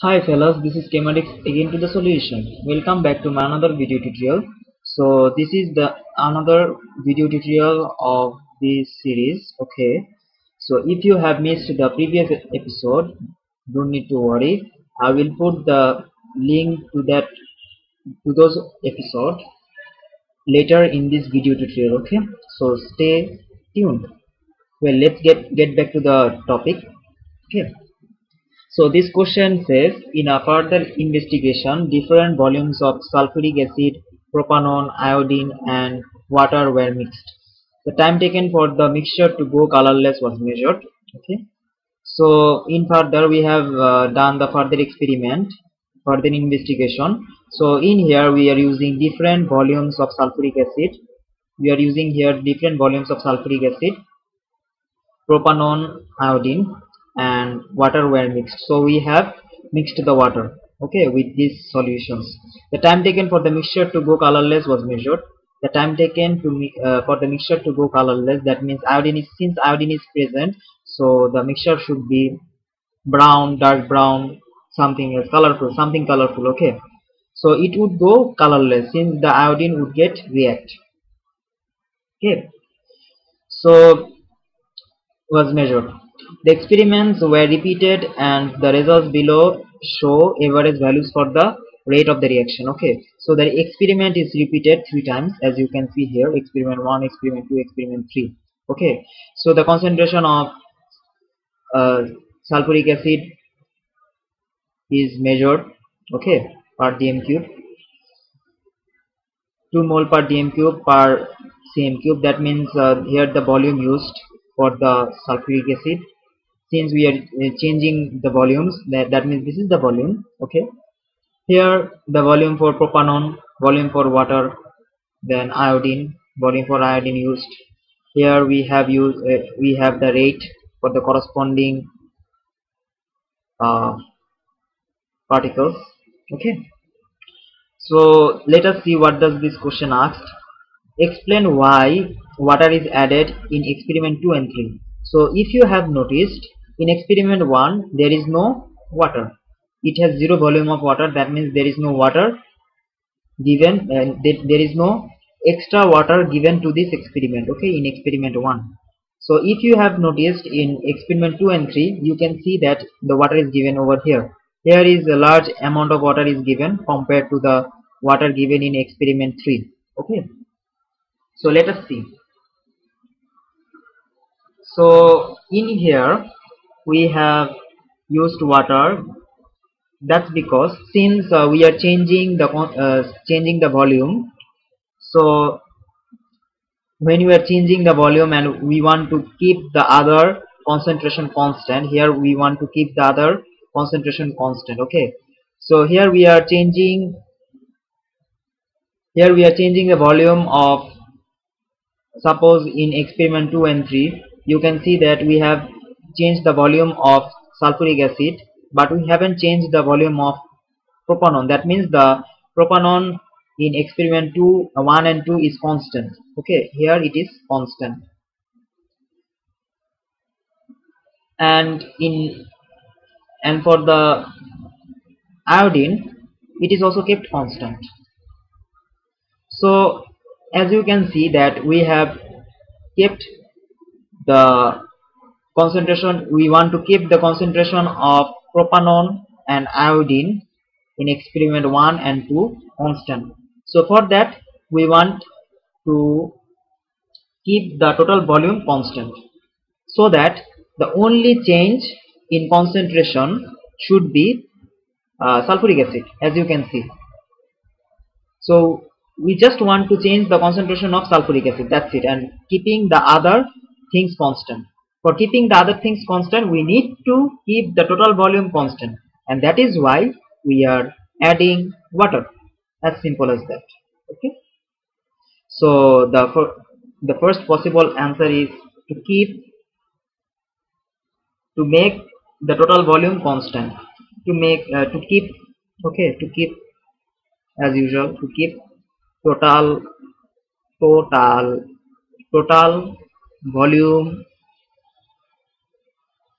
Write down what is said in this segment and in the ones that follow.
Hi fellas, this is Kemadix again to the solution. Welcome back to my another video tutorial. So this is the another video tutorial of this series. Okay. So if you have missed the previous episode, don't need to worry. I will put the link to those episodes later in this video tutorial. Okay. So stay tuned. Well, let's get back to the topic. Okay. So this question says, in a further investigation, different volumes of sulfuric acid, propanone, iodine and water were mixed. The time taken for the mixture to go colorless was measured. Okay. So in further we have done the further experiment, further investigation. So in here we are using different volumes of sulfuric acid. We are using here different volumes of sulfuric acid, propanone, iodine and water were mixed. So we have mixed the water, okay, with these solutions. The time taken for the mixture to go colorless was measured. The time taken for the mixture to go colorless, that means since iodine is present, so the mixture should be brown, dark brown, something else colorful, something colorful. Okay, so it would go colorless since the iodine would get react. Okay, so was measured. The experiments were repeated and the results below show average values for the rate of the reaction. Okay, so the experiment is repeated 3 times, as you can see here: experiment 1, experiment 2, experiment 3. Okay, so the concentration of uh, sulfuric acid is measured, okay, per dm cube, 2 mole per dm cube per cm cube. That means here the volume used for the sulfuric acid, since we are changing the volumes, that means this is the volume. Okay, here the volume for propanone, volume for water, then iodine, volume for iodine used. Here we have the rate for the corresponding uh, particles. Okay, so let us see what does this question asked. Explain why water is added in experiment 2 and 3. So if you have noticed, in experiment 1 there is no water, it has zero volume of water. That means there is no water given, there is no extra water given to this experiment, okay, in experiment 1. So if you have noticed, in experiment 2 and 3 you can see that the water is given over here. Here is a large amount of water is given compared to the water given in experiment 3. Okay, so let us see. So in here we have used water. That's because since we are changing the volume, so when we are changing the volume and we want to keep the other concentration constant, here we want to keep the other concentration constant. Okay, so here we are changing the volume of, suppose in experiment 2 and 3 you can see that we have changed the volume of sulfuric acid, but we haven't changed the volume of propanone. That means the propanone in experiment 1 and 2 is constant. Okay, here it is constant, and for the iodine it is also kept constant. So as you can see that we have kept the concentration, we want to keep the concentration of propanone and iodine in experiment 1 and 2 constant. So for that we want to keep the total volume constant, so that the only change in concentration should be sulfuric acid, as you can see. So we just want to change the concentration of sulfuric acid, that's it, and keeping the other things constant. For keeping the other things constant, we need to keep the total volume constant, and that is why we are adding water. As simple as that. Okay, so the first possible answer is to make the total volume constant, to keep, okay, to keep, as usual, to keep total total total volume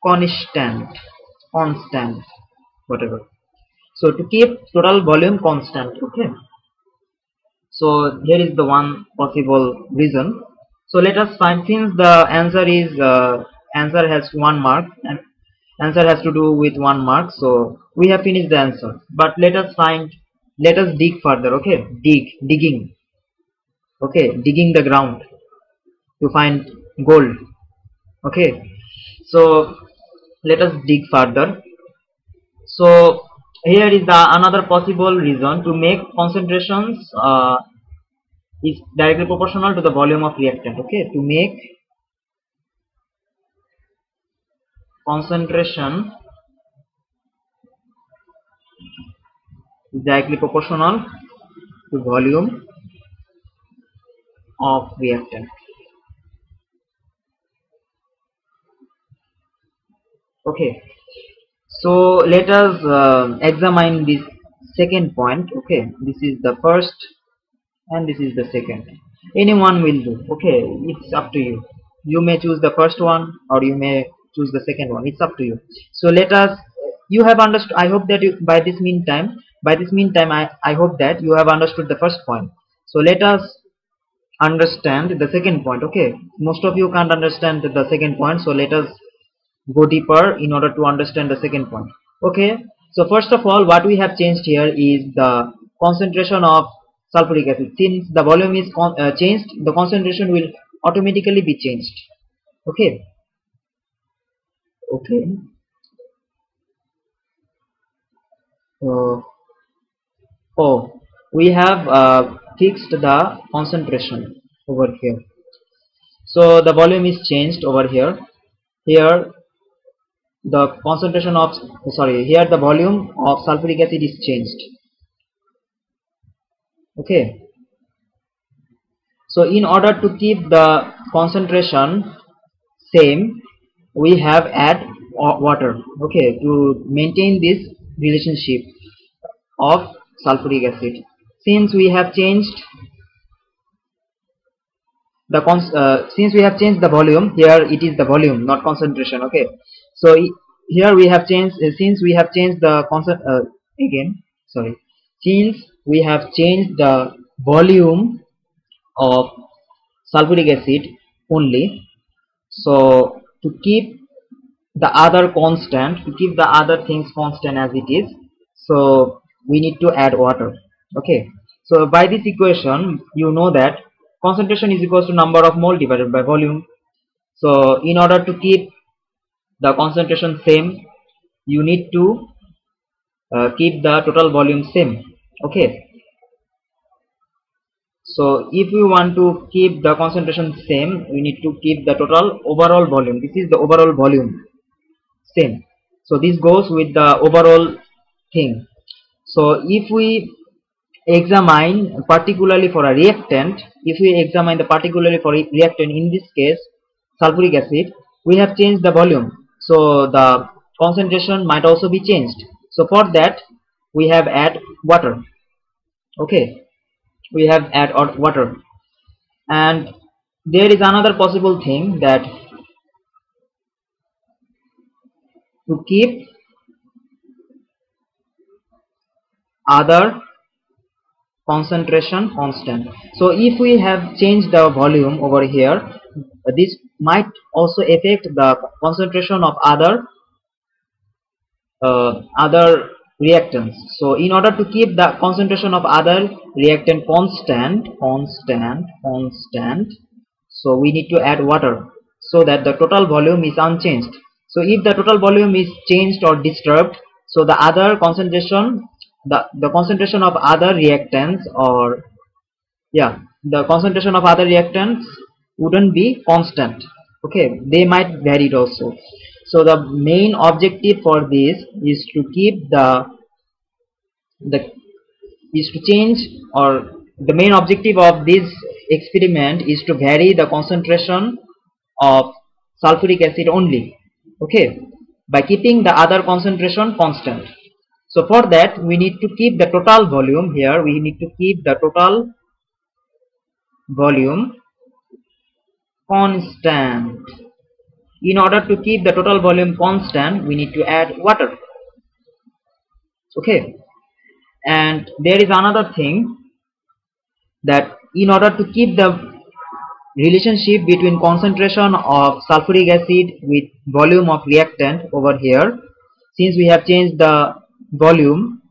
constant, whatever. So to keep total volume constant. Okay, so here is the one possible reason. So let us find, since the answer is answer has 1 mark and answer has to do with 1 mark, so we have finished the answer. But let us dig further. Okay, digging. Okay, digging the ground to find gold. Okay, so let us dig further. So here is the another possible reason: to make concentrations is directly proportional to the volume of reactant. Okay, to make concentration is directly proportional to volume of reactant. Okay, so let us examine this second point. Okay, this is the first and this is the second. Anyone will do. Okay, it's up to you. You may choose the first one or you may choose the second one. It's up to you. So let us, you have understood, I hope that you, by this meantime I hope that you have understood the first point. So let us understand the second point. Okay, most of you can't understand the second point, so let us go deeper in order to understand the second point. Okay, so first of all, what we have changed here is the concentration of sulfuric acid. Since the volume is changed, the concentration will automatically be changed. Okay, okay. uh, oh, we have fixed the concentration over here, so the volume is changed over here. Here the concentration of, sorry, here the volume of sulfuric acid is changed. Okay, so in order to keep the concentration same, we have add water. Okay, to maintain this relationship of sulfuric acid. Since we have changed the since we have changed the volume, here it is the volume, not concentration. Okay, so here we have changed, since we have changed the again, sorry, since we have changed the volume of sulfuric acid only, so to keep the other constant, to keep the other things constant as it is, so we need to add water. Okay, so by this equation you know that concentration is equals to number of mole divided by volume. So in order to keep the concentration same, you need to keep the total volume same. Okay, so if we want to keep the concentration same, we need to keep the total overall volume. This is the overall volume same, so this goes with the overall thing. So if we examine particularly for a reactant, if we examine the particularly for a reactant, in this case sulfuric acid, we have changed the volume, so the concentration might also be changed. So for that we have add water. Okay, we have add water. And there is another possible thing, that to keep other concentration constant. So if we have changed the volume over here, this might also affect the concentration of other reactants. So in order to keep the concentration of other reactant constant, so we need to add water so that the total volume is unchanged. So if the total volume is changed or disturbed, so the other concentration, the concentration of other reactants, or yeah, the concentration of other reactants wouldn't be constant. Okay, they might vary it also. So the main objective for this is to keep the is to change, or the main objective of this experiment is to vary the concentration of sulfuric acid only. Okay, by keeping the other concentration constant. So for that we need to keep the total volume. Here we need to keep the total volume constant. In order to keep the total volume constant, we need to add water. Okay, And there is another thing, that in order to keep the relationship between concentration of sulfuric acid with volume of reactant over here, since we have changed the volume,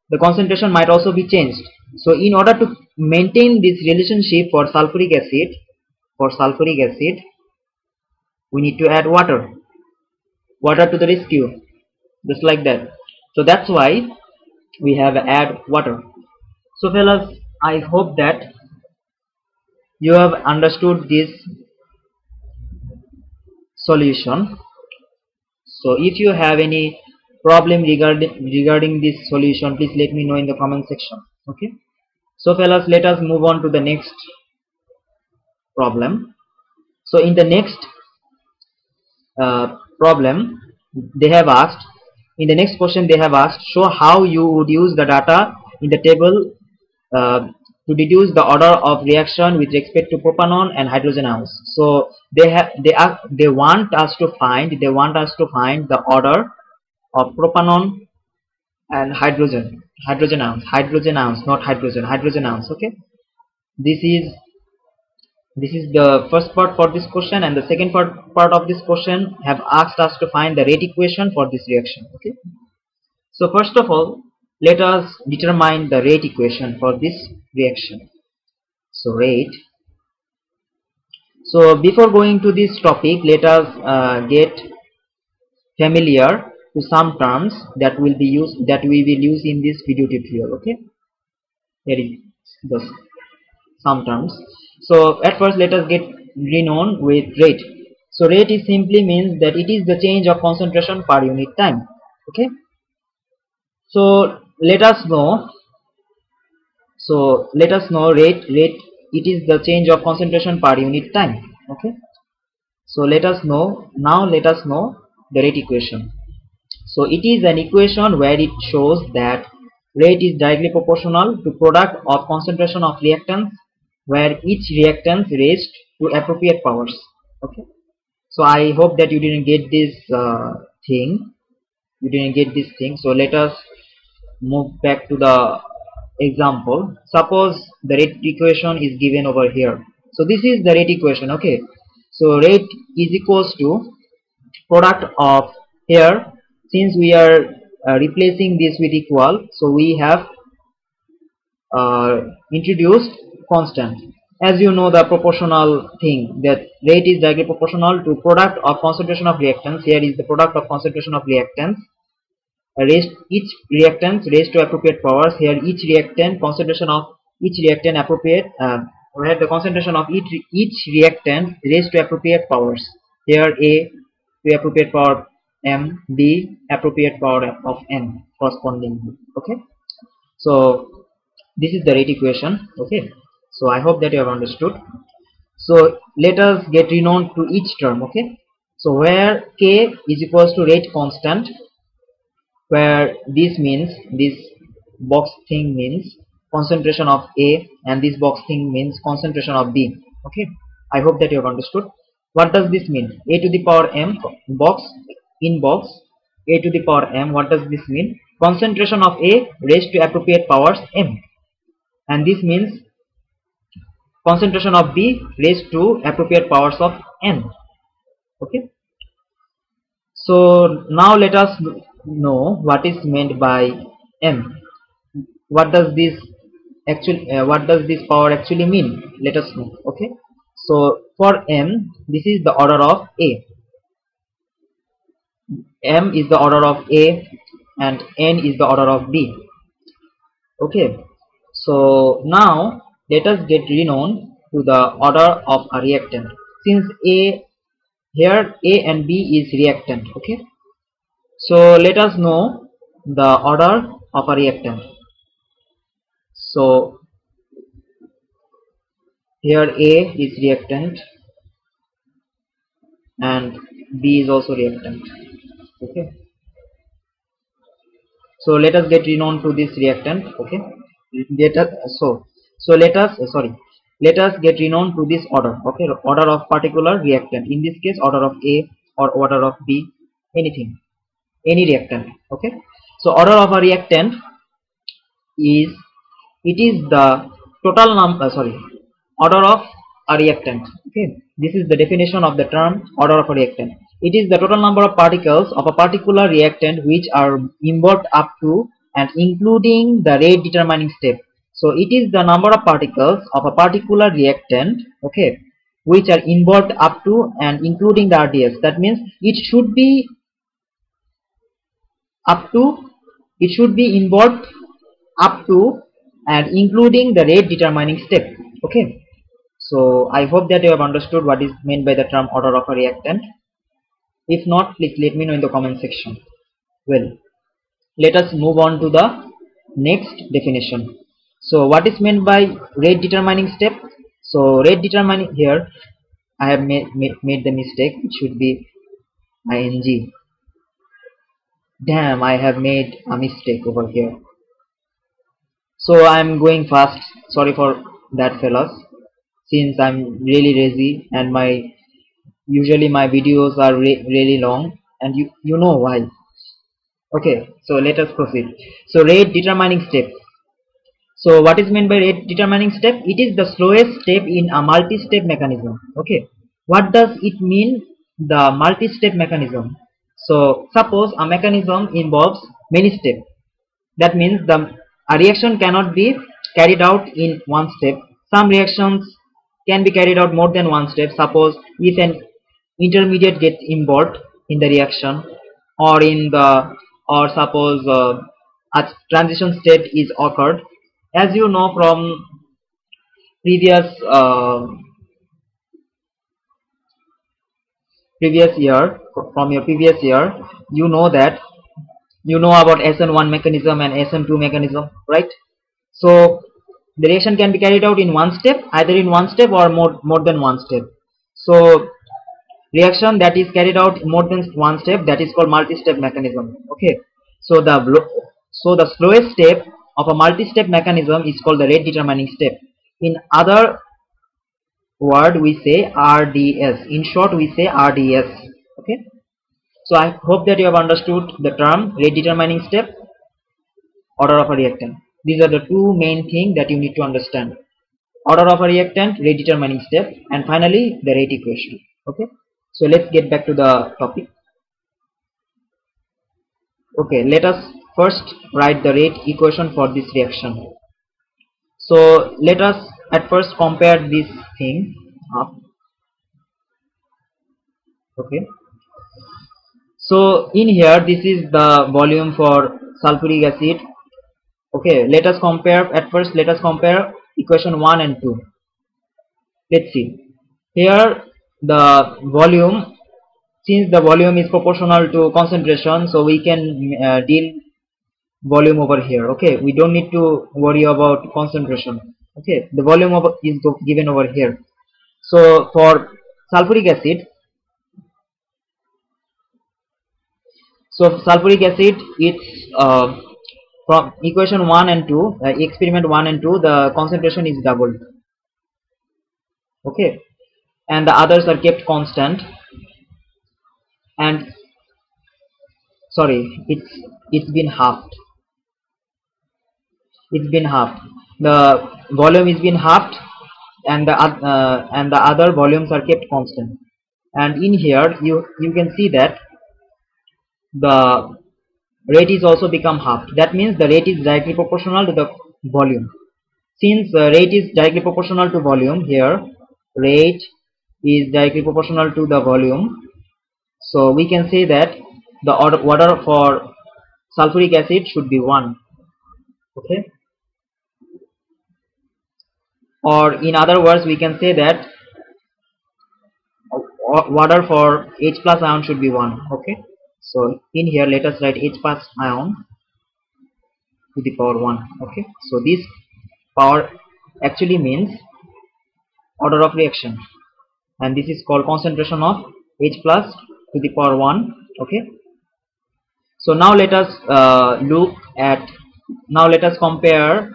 the concentration might also be changed. So in order to maintain this relationship for sulfuric acid, we need to add water to the rescue, just like that. So that's why we have add water. So fellas, I hope that you have understood this solution. So if you have any problem regarding this solution, please let me know in the comment section. Okay. So fellas, let us move on to the next problem. So in the next problem, they have asked, in the next question they have asked, show how you would use the data in the table to deduce the order of reaction with respect to propanol and hydrogen ions. So they want us to find the order of propanol and hydrogen ions, not hydrogen ions. Okay, this is the first part for this question, and the second part of this question have asked us to find the rate equation for this reaction. Okay, so first of all, let us determine the rate equation for this reaction. So rate. So before going to this topic, let us get familiar to some terms that we will use in this video tutorial. Okay, here is the some terms. So at first let us get renowned with rate. So rate is simply means that it is the change of concentration per unit time. Okay, so let us know rate it is the change of concentration per unit time. Okay, so let us know the rate equation. So it is an equation where it shows that rate is directly proportional to product of concentration of reactants, where each reactants raised to appropriate powers. Okay, so I hope that you didn't get this thing. So let us move back to the example. Suppose the rate equation is given over here. So this is the rate equation. Okay, so rate is equals to product of, here since we are replacing this with equal, so we have introduced constant. As you know, the proportional thing, that rate is directly proportional to product of concentration of reactants. Here is the product of concentration of reactants each reactants raised to appropriate powers. Here each reactant concentration of each reactant appropriate where the concentration of each reactant raised to appropriate powers. Here A to appropriate power m, B appropriate power of n correspondingly. Okay, so this is the rate equation. Okay, so I hope that you have understood. So let us get renowned to each term. Okay, so where K is equals to rate constant, where this means, this box thing means concentration of A, and this box thing means concentration of B. Okay, I hope that you have understood. What does this mean? A to the power m, box, in box, A to the power m. What does this mean? Concentration of A raised to appropriate powers m, and this means concentration of B raised to appropriate powers of n. Okay, so now let us know what is meant by m. What does this power actually mean? Let us know. Okay, so for m, this is the order of A. M is the order of A and n is the order of B. Okay, so now let us get renowned to the order of a reactant. Since here A and B is reactant. Okay, so let us know the order of a reactant. So here A is reactant and B is also reactant. Okay, so let us get renowned to this reactant. Okay, let us get renowned to this order. Okay, order of particular reactant, in this case order of A or order of B, anything, any reactant. Okay, so order of a reactant is, it is the total number, order of a reactant. Okay, this is the definition of the term order of a reactant. It is the total number of particles of a particular reactant which are involved up to and including the rate determining step. So it is the number of particles of a particular reactant, okay, which are involved up to and including the RDS. That means it should be up to, it should be involved up to and including the rate determining step. Okay, so I hope that you have understood what is meant by the term order of a reactant. If not, please let me know in the comment section. Well, let us move on to the next definition. So what is meant by rate determining step? So rate determining, here I have made the mistake. It should be ing. Damn, I have made a mistake over here. So I'm going fast. Sorry for that, fellas. Since I'm really lazy and usually my videos are really long, and you know why. Okay, so let us proceed. So rate determining step. So what is meant by rate determining step? It is the slowest step in a multi-step mechanism. Okay, what does it mean, the multi-step mechanism? So suppose a mechanism involves many steps. That means a reaction cannot be carried out in one step. Some reactions can be carried out more than one step. Suppose if an intermediate gets involved in the reaction, or suppose a transition state is occurred. As you know from previous from your previous year, you know that you know about SN1 mechanism and SN2 mechanism, right? So the reaction can be carried out in one step, either in one step or more than one step. So reaction that is carried out more than one step, that is called multi-step mechanism. Okay, so the slowest step of a multi-step mechanism is called the rate determining step. In other word, we say RDS. In short, we say RDS. Okay, so I hope that you have understood the term rate determining step, order of a reactant. These are the two main things that you need to understand: order of a reactant, rate determining step, and finally the rate equation. Okay, so let's get back to the topic. Okay, let us first write the rate equation for this reaction. So let us at first compare this thing up. Okay, so in here, this is the volume for sulfuric acid. Okay, let us compare at first. Let us compare equation 1 and 2. Let's see. Here the volume, since the volume is proportional to concentration, so we can deal volume over here. Okay, we don't need to worry about concentration. Okay, the volume is given over here. So for sulfuric acid, it's from equation 1 and 2, experiment 1 and 2, the concentration is doubled. Okay, and the others are kept constant. And sorry, it's been halved. It's been halved. The volume is been halved, and the other volumes are kept constant. And in here, you can see that the rate is also become halved. That means the rate is directly proportional to the volume. Since rate is directly proportional to volume, here rate is directly proportional to the volume, so we can say that the order for sulfuric acid should be 1. Okay, or in other words, we can say that order for H plus ion should be 1. Okay, so in here let us write H plus ion to the power 1. Okay, so this power actually means order of reaction, and this is called concentration of H plus to the power 1. Okay, so now let us let us compare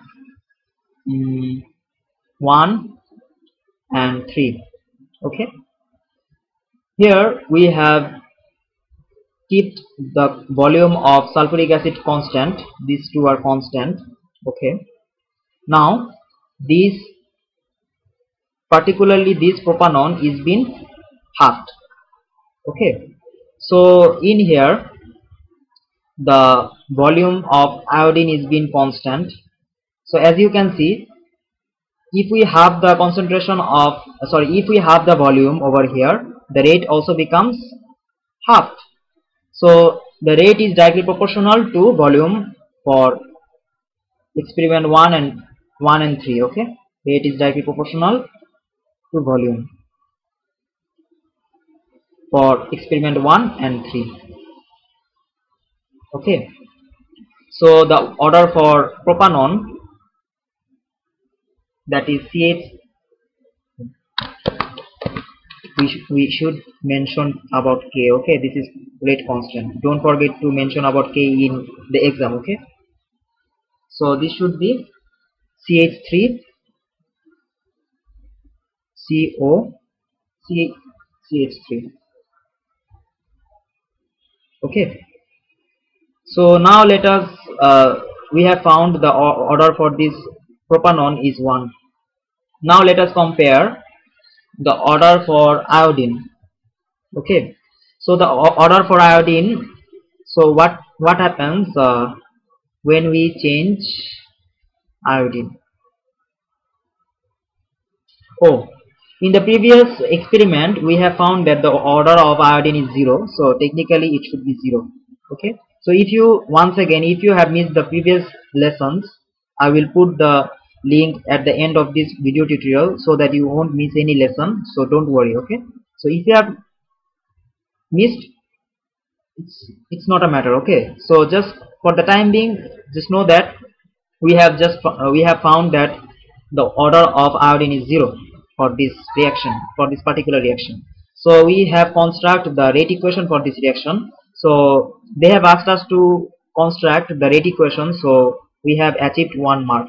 1 and 3. Okay, here we have kept the volume of sulfuric acid constant. These two are constant, Okay, now this particularly this propanol is been halved. Okay, so in here the volume of iodine is been constant. So as you can see, if we have the concentration of if we have the volume over here, the rate also becomes halved. So the rate is directly proportional to volume for experiment 1 and 3. Okay, rate is directly proportional to volume for experiment 1 and 3. Okay, so the order for propanol, that is CH, we should mention about K. Okay, this is rate constant. Don't forget to mention about K in the exam. Okay, so this should be CH3 CO CH3. Okay, so now let us we have found the order for this propanol is 1. Now let us compare the order for iodine. Okay, so the order for iodine, so what happens when we change iodine? Oh, in the previous experiment we have found that the order of iodine is 0, so technically it should be 0. Okay, so if you once again, if you have missed the previous lessons, I will put the link at the end of this video tutorial so that you won't miss any lesson, so don't worry. Okay, so if you have missed, it's not a matter. Okay, so just for the time being, just know that we have found that the order of iodine is 0 for this reaction, for this particular reaction. So we have construct the rate equation for this reaction. So they have asked us to construct the rate equation, so we have achieved 1 mark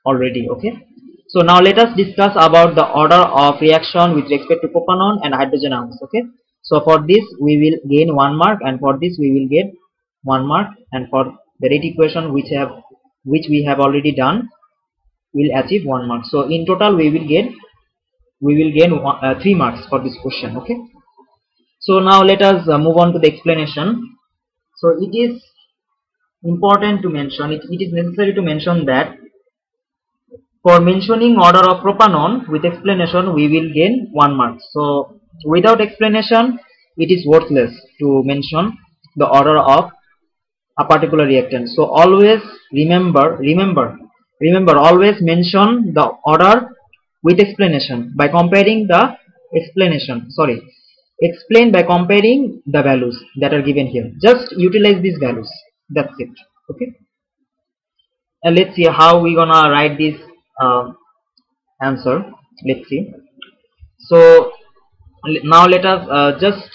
already. Okay, so now let us discuss about the order of reaction with respect to propanol and hydrogen atoms. Okay, so for this we will gain 1 mark, and for this we will get 1 mark, and for the rate equation which we have already done, will achieve 1 mark. So in total we will gain 3 marks for this question. Okay, so now let us move on to the explanation. So it is important to mention, it is necessary to mention that for mentioning order of propanol with explanation we will gain 1 mark. So without explanation it is worthless to mention the order of a particular reactant. So always remember always mention the order with explanation by comparing the explain by comparing the values that are given here. Just utilize these values, that's it. Okay, and let's see how we gonna write this answer. Let's see. So now let us just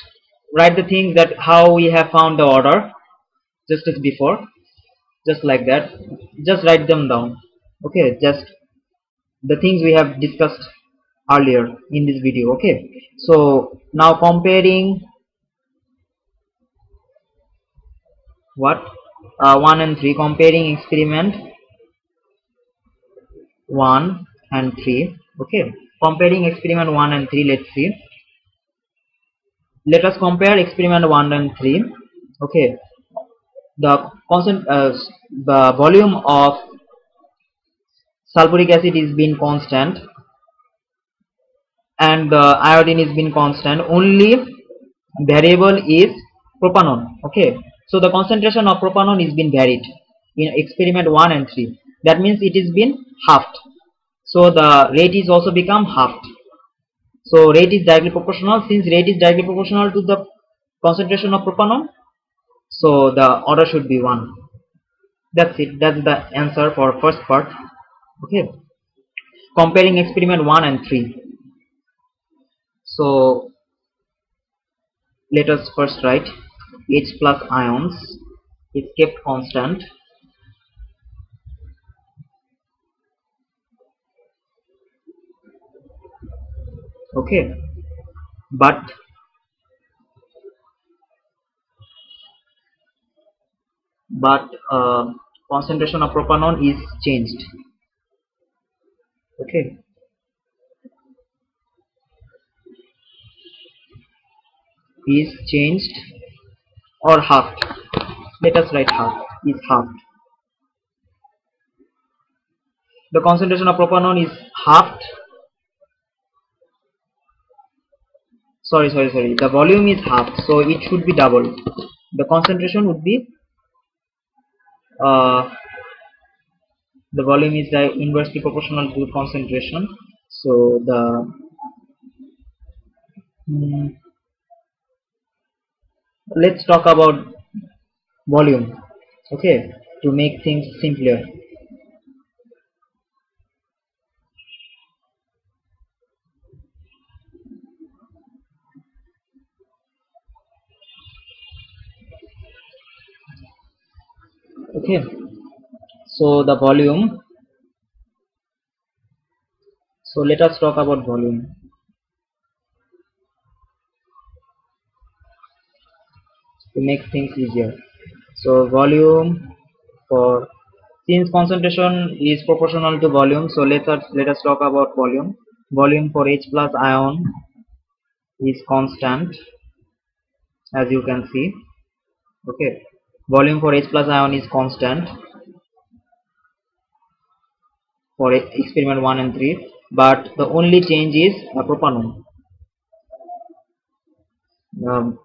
write the things that how we have found the order, just as before, just like that. Just write them down. Okay, just the things we have discussed earlier in this video. Okay, so now comparing what 1 and 3, comparing experiment 1 and 3. Okay, comparing experiment 1 and 3, let's see. Let us compare experiment 1 and 3. Okay, the the volume of sulfuric acid is been constant and the iodine is been constant. Only variable is propanol. Okay, so the concentration of propanol is been varied in experiment 1 and 3. That means it is been halved, so the rate is also become halved. So rate is directly proportional. Since rate is directly proportional to the concentration of propanol, so the order should be 1. That's it. That's the answer for first part. Okay, comparing experiment 1 and 3. So let us first write H plus ions is kept constant. Okay, but concentration of propanol is changed. Okay, is changed or halved. Let us write half. Is halved. The concentration of propanol is halved. Sorry. The volume is halved, so it should be double. The concentration would be the volume is inversely proportional to concentration. So let's talk about volume. Okay, to make things simpler. Okay, so the volume. So let us talk about volume. To make things easier. So volume for, since concentration is proportional to volume, so let us talk about volume. Volume for H plus ion is constant, as you can see. Okay, volume for H plus ion is constant for experiment 1 and 3, but the only change is propanol. The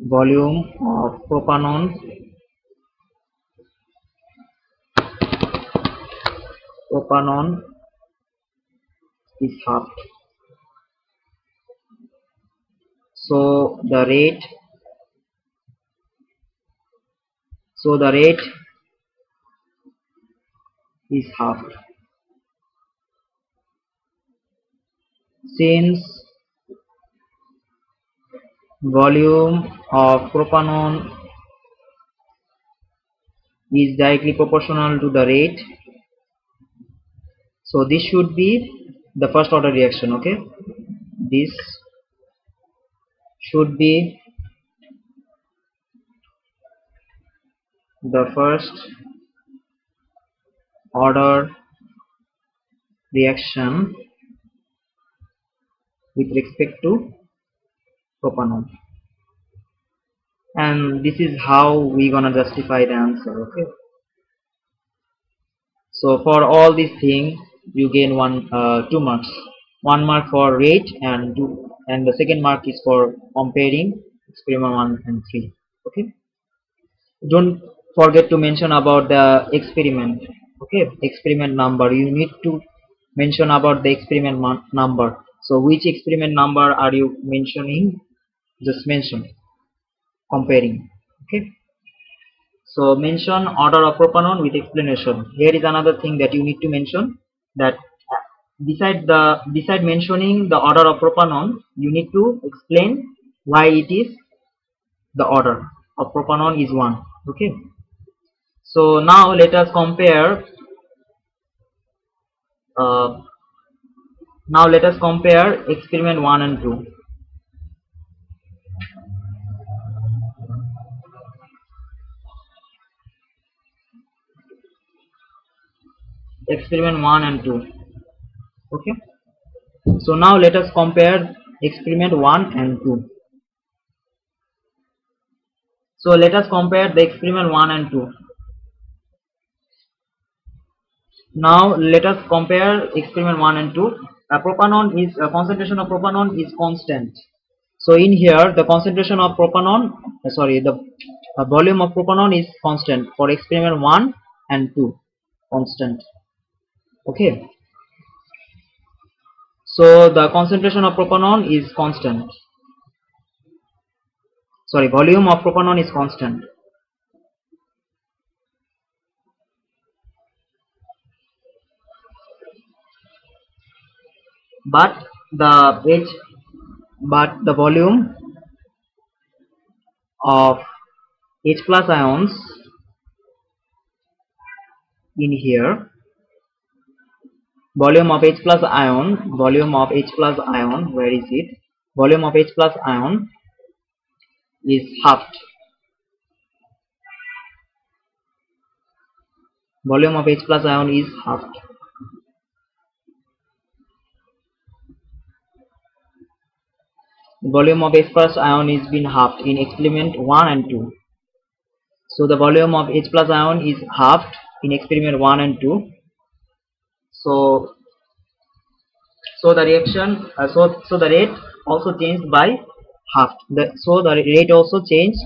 volume of propanol is halved. So the rate is halved. Since volume of propanol is directly proportional to the rate, so this should be the first order reaction. Okay, this should be the first order reaction with respect to propanol, and this is how we gonna justify the answer. Okay, so for all these things you gain 2 marks. 1 mark for rate and the second mark is for comparing experiment 1 and 3. Okay, don't forget to mention about the experiment. Okay, experiment number, you need to mention about the experiment number. So which experiment number are you mentioning? Just mention comparing. Okay, so mention order of propanol with explanation. Here is another thing that you need to mention, that beside mentioning the order of propanol, you need to explain why it is the order of propanol is 1. Okay, so now let us compare uh, experiment 1 and 2. Experiment 1 and 2. Okay, so now let us compare experiment 1 and 2. So let us compare the experiment 1 and 2. Now let us compare experiment 1 and 2. Propanol is concentration of propanol is constant. So in here the concentration of propanol, the volume of propanol is constant for experiment 1 and 2, constant. Okay, so the concentration of propanol is constant. Sorry, volume of propanol is constant. But the volume of H plus ions in here, volume of H plus ion, where is it? Volume of H plus ion is halved. volume of H plus ion is halved. Volume of H plus ion is been halved in experiment 1 and 2. So the volume of H plus ion is halved in experiment 1 and 2. So the reaction so the rate also changed by half. So the rate also changed.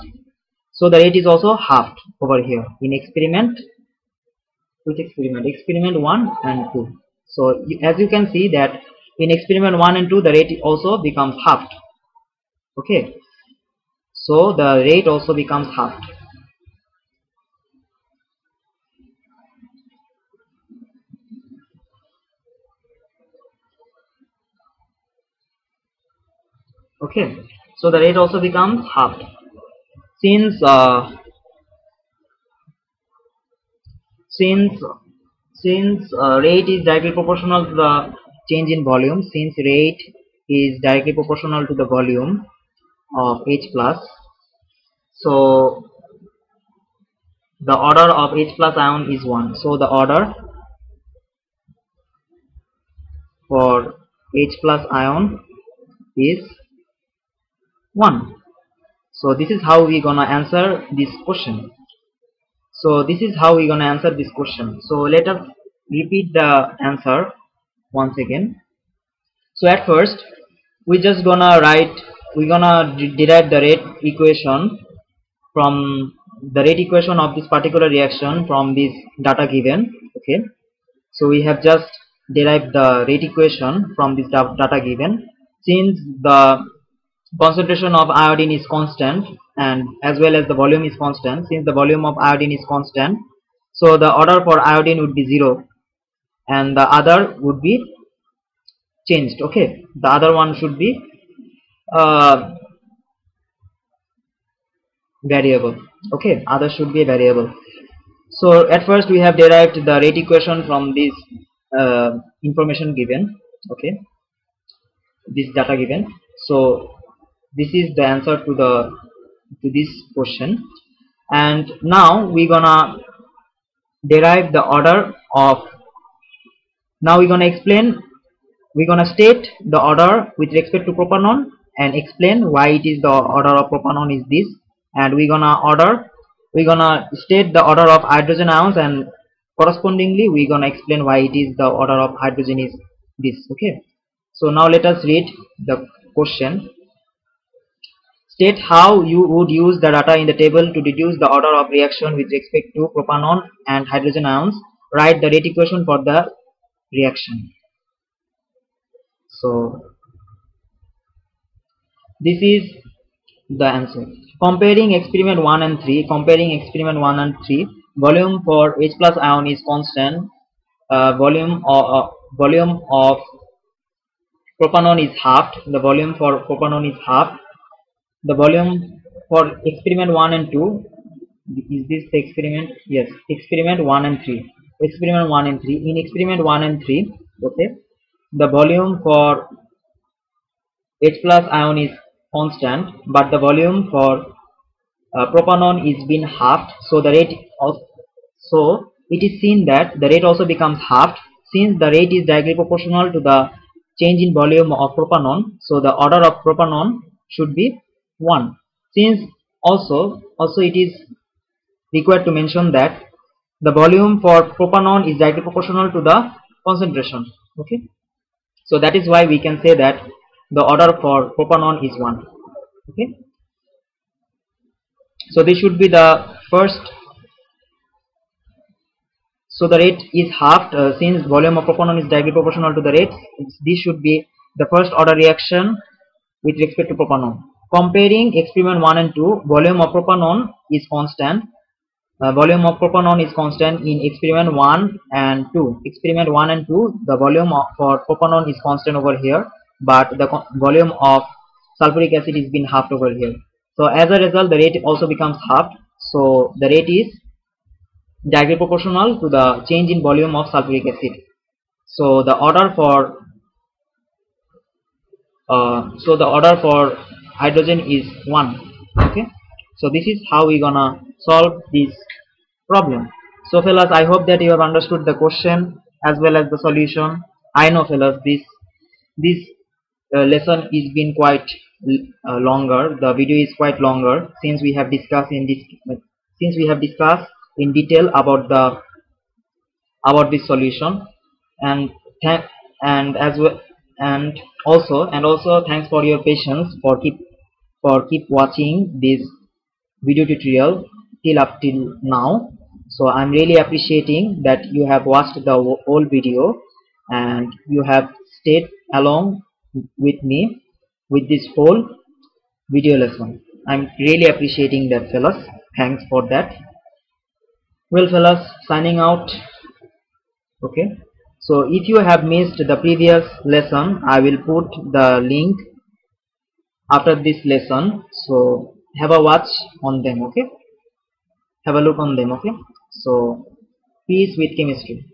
So the rate is also halved over here in experiment. Which experiment? Experiment 1 and 2. So as you can see that in experiment 1 and 2 the rate also becomes halved. Okay. So the rate also becomes halved. Okay. So the rate also becomes halved. Since since rate is directly proportional to the change in volume, since rate is directly proportional to the volume of H plus, so the order of H plus ion is 1. So the order for H plus ion is 1. So this is how we gonna answer this question. So let us repeat the answer once again. So at first we're gonna derive the rate equation from the rate equation of this particular reaction from this data given. Okay, so we have just derived the rate equation from this data given. Since the concentration of iodine is constant and as well as the volume is constant, since the volume of iodine is constant, so the order for iodine would be 0 and the other would be changed. Okay, the other one should be uh, variable. Okay, other should be a variable. So at first we have derived the rate equation from this information given. Okay, this data given. So this is the answer to this question, and now we're gonna derive the order of. Now we're gonna state the order with respect to propanon and explain why it is the order of propanon is this, and we're gonna state the order of hydrogen ions, and correspondingly we're gonna explain why it is the order of hydrogen is this. Okay, so now let us read the question. State how you would use the data in the table to deduce the order of reaction with respect to propanon and hydrogen ions. Write the rate equation for the reaction. So this is the answer. Comparing experiment 1 and 3, volume for H plus ion is constant, volume of propanon is halved, the volume for propanon is halved, the volume for experiment 1 and 2, is this the experiment? Yes, experiment 1 and 3. Experiment 1 and 3. In experiment 1 and 3, okay, the volume for H plus ion is constant, but the volume for propanon is been halved. So the rate of it is seen that the rate also becomes halved. Since the rate is directly proportional to the change in volume of propanon, so the order of propanon should be 1. Since also it is required to mention that the volume for propanon is directly proportional to the concentration. Okay, so that is why we can say that the order for propanon is 1. Okay, so this should be the first. So the rate is halved since volume of propanon is directly proportional to the rate. This should be the first order reaction with respect to propanon. Comparing experiment 1 and 2, volume of propanon is constant. Volume of propanon is constant in experiment 1 and 2. Experiment 1 and 2, the volume for propanon is constant over here, but the volume of sulfuric acid is been halved over here. So as a result, the rate also becomes halved. So the rate is directly proportional to the change in volume of sulfuric acid. So the order for hydrogen is 1. Okay, so this is how we gonna solve this problem. So fellas, I hope that you have understood the question as well as the solution. I know fellas, this lesson is been quite longer. The video is quite longer since we have discussed in detail about this solution. And thank and as well and also thanks for your patience for keep watching this video tutorial till now. So I'm really appreciating that you have watched the whole video and you have stayed along with me with this whole video lesson. I'm really appreciating that fellas. Thanks for that. Well fellas, signing out. Okay, so if you have missed the previous lesson, I will put the link after this lesson, so have a watch on them. Okay, have a look on them. Okay, so peace with chemistry.